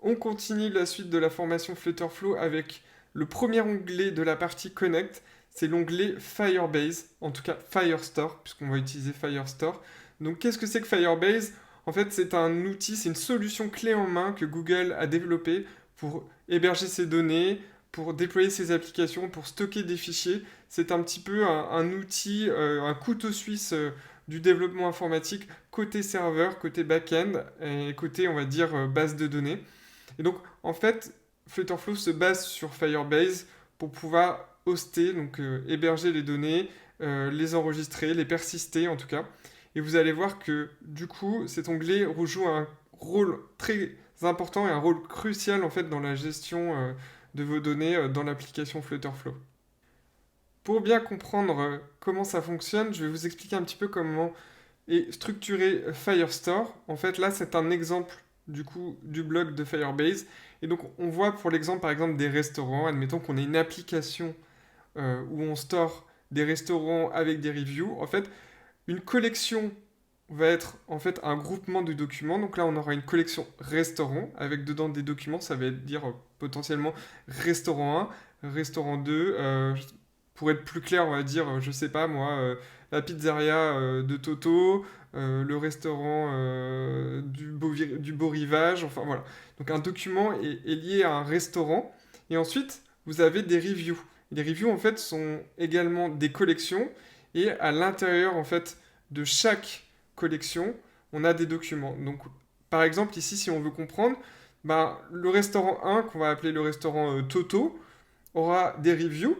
On continue la suite de la formation Flutterflow avec le premier onglet de la partie Connect, c'est l'onglet Firebase, en tout cas Firestore, puisqu'on va utiliser Firestore. Donc qu'est-ce que c'est que Firebase? En fait, c'est un outil, c'est une solution clé en main que Google a développée pour héberger ses données, pour déployer ses applications, pour stocker des fichiers. C'est un petit peu un outil, un couteau suisse du développement informatique côté serveur, côté back-end et côté, on va dire, base de données. Et donc, en fait, Flutterflow se base sur Firebase pour pouvoir hoster, donc héberger les données, les enregistrer, les persister en tout cas. Et vous allez voir que du coup, cet onglet joue un rôle très important et un rôle crucial en fait dans la gestion de vos données dans l'application Flutterflow. Pour bien comprendre comment ça fonctionne, je vais vous expliquer un petit peu comment est structuré Firestore. En fait, là, c'est un exemple du coup du blog de Firebase. Et donc, on voit pour l'exemple, par exemple, des restaurants. Admettons qu'on ait une application où on store des restaurants avec des reviews. En fait, une collection va être en fait un groupement de documents. Donc là, on aura une collection restaurant avec dedans des documents. Ça va dire potentiellement restaurant 1, restaurant 2. Pour être plus clair, on va dire, je sais pas moi, la pizzeria de Toto, le restaurant du Beau Rivage. Enfin voilà. Donc un document est lié à un restaurant. Et ensuite, vous avez des reviews. Les reviews en fait sont également des collections. Et à l'intérieur en fait de chaque collection, on a des documents. Donc, par exemple, ici, si on veut comprendre, bah, le restaurant 1, qu'on va appeler le restaurant Toto, aura des reviews,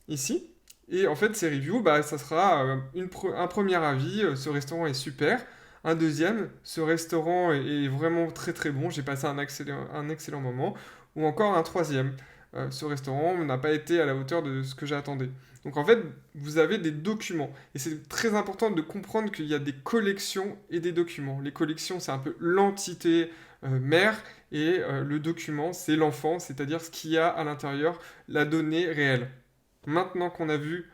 ici. Et en fait, ces reviews, bah, ça sera un premier avis, ce restaurant est super. Un deuxième, ce restaurant est vraiment très très bon, j'ai passé un excellent moment. Ou encore un troisième, ce restaurant n'a pas été à la hauteur de ce que j'attendais. Donc en fait, vous avez des documents. Et c'est très important de comprendre qu'il y a des collections et des documents. Les collections, c'est un peu l'entité mère, et le document, c'est l'enfant, c'est-à-dire ce qu'il y a à l'intérieur, la donnée réelle. Maintenant qu'on a vu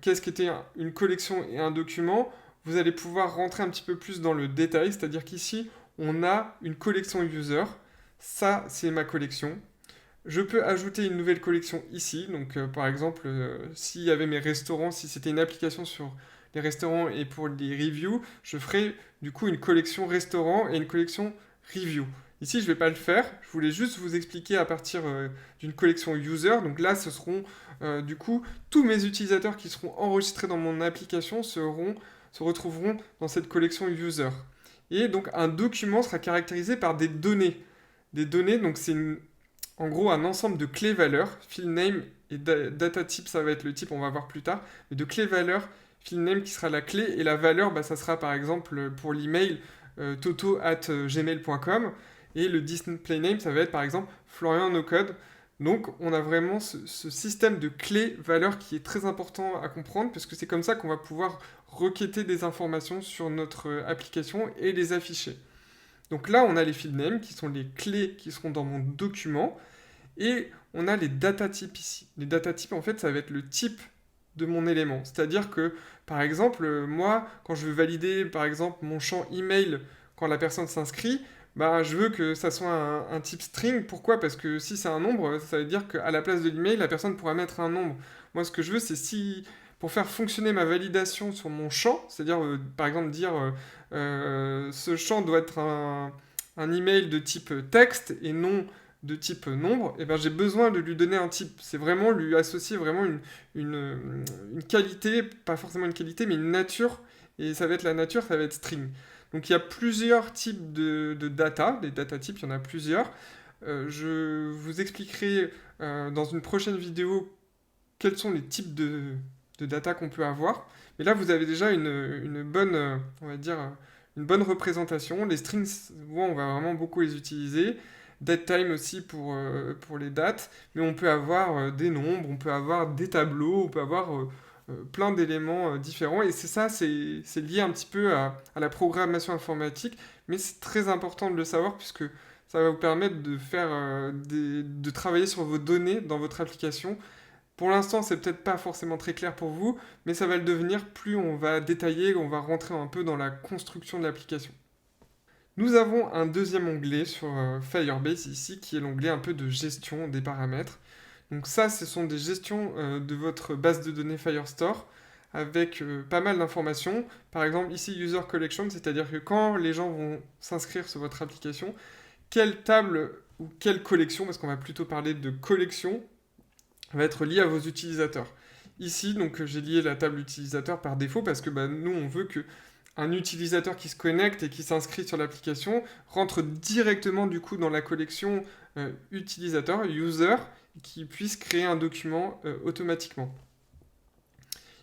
qu'est-ce qu'était une collection et un document, vous allez pouvoir rentrer un petit peu plus dans le détail, c'est-à-dire qu'ici, on a une collection user. Ça, c'est ma collection. Je peux ajouter une nouvelle collection ici. Donc, par exemple, s'il y avait mes restaurants, si c'était une application sur les restaurants et pour les reviews, je ferais du coup une collection restaurant et une collection review. Ici, je ne vais pas le faire. Je voulais juste vous expliquer à partir d'une collection user. Donc là, ce seront du coup tous mes utilisateurs qui seront enregistrés dans mon application se retrouveront dans cette collection user. Et donc, un document sera caractérisé par des données. Des données, donc c'est en gros un ensemble de clés-valeurs, field name et data type, ça va être le type, on va voir plus tard, mais de clés-valeurs, field name qui sera la clé, et la valeur, bah, ça sera par exemple pour l'email toto@gmail.com, et le display name, ça va être par exemple Florian no code. Donc on a vraiment ce système de clés-valeurs qui est très important à comprendre, parce que c'est comme ça qu'on va pouvoir requêter des informations sur notre application et les afficher. Donc là, on a les field names qui sont les clés qui seront dans mon document. Et on a les data types ici. Les data types, en fait, ça va être le type de mon élément. C'est-à-dire que, par exemple, moi, quand je veux valider, par exemple, mon champ email quand la personne s'inscrit, bah, je veux que ça soit un type string. Pourquoi? Parce que si c'est un nombre, ça veut dire qu'à la place de l'email, la personne pourra mettre un nombre. Moi, ce que je veux, c'est si, pour faire fonctionner ma validation sur mon champ, c'est-à-dire, par exemple, dire ce champ doit être un email de type texte et non de type nombre, et ben j'ai besoin de lui donner un type. C'est vraiment lui associer vraiment une qualité, pas forcément une qualité, mais une nature. Et ça va être la nature, ça va être string. Donc il y a plusieurs types de data, des data types, il y en a plusieurs. Je vous expliquerai dans une prochaine vidéo quels sont les types de data qu'on peut avoir. Mais là, vous avez déjà une bonne, on va dire, une bonne représentation. Les strings, on va vraiment beaucoup les utiliser. Datetime aussi pour les dates. Mais on peut avoir des nombres, on peut avoir des tableaux, on peut avoir plein d'éléments différents. Et c'est ça, c'est lié un petit peu à la programmation informatique. Mais c'est très important de le savoir puisque ça va vous permettre de faire, de travailler sur vos données dans votre application. Pour l'instant, c'est peut-être pas forcément très clair pour vous, mais ça va le devenir plus on va détailler, on va rentrer un peu dans la construction de l'application. Nous avons un deuxième onglet sur Firebase ici qui est l'onglet un peu de gestion des paramètres. Donc ça, ce sont des gestions de votre base de données Firestore avec pas mal d'informations. Par exemple, ici, User Collection, c'est-à-dire que quand les gens vont s'inscrire sur votre application, quelle table ou quelle collection, parce qu'on va plutôt parler de collection, va être liée à vos utilisateurs. Ici, donc, j'ai lié la table utilisateur par défaut parce que bah, nous, on veut que un utilisateur qui se connecte et qui s'inscrit sur l'application rentre directement du coup dans la collection utilisateur, user, qui puisse créer un document automatiquement.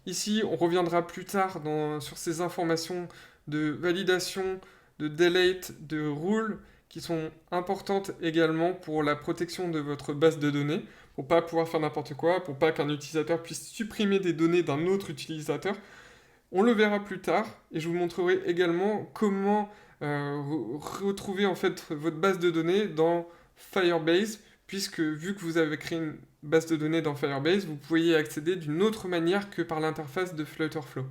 Ici, on reviendra plus tard sur ces informations de validation, de delete, de rule, qui sont importantes également pour la protection de votre base de données, pour pas pouvoir faire n'importe quoi, pour pas qu'un utilisateur puisse supprimer des données d'un autre utilisateur. On le verra plus tard, et je vous montrerai également comment retrouver en fait votre base de données dans Firebase, puisque vu que vous avez créé une base de données dans Firebase, vous pouvez y accéder d'une autre manière que par l'interface de Flutterflow.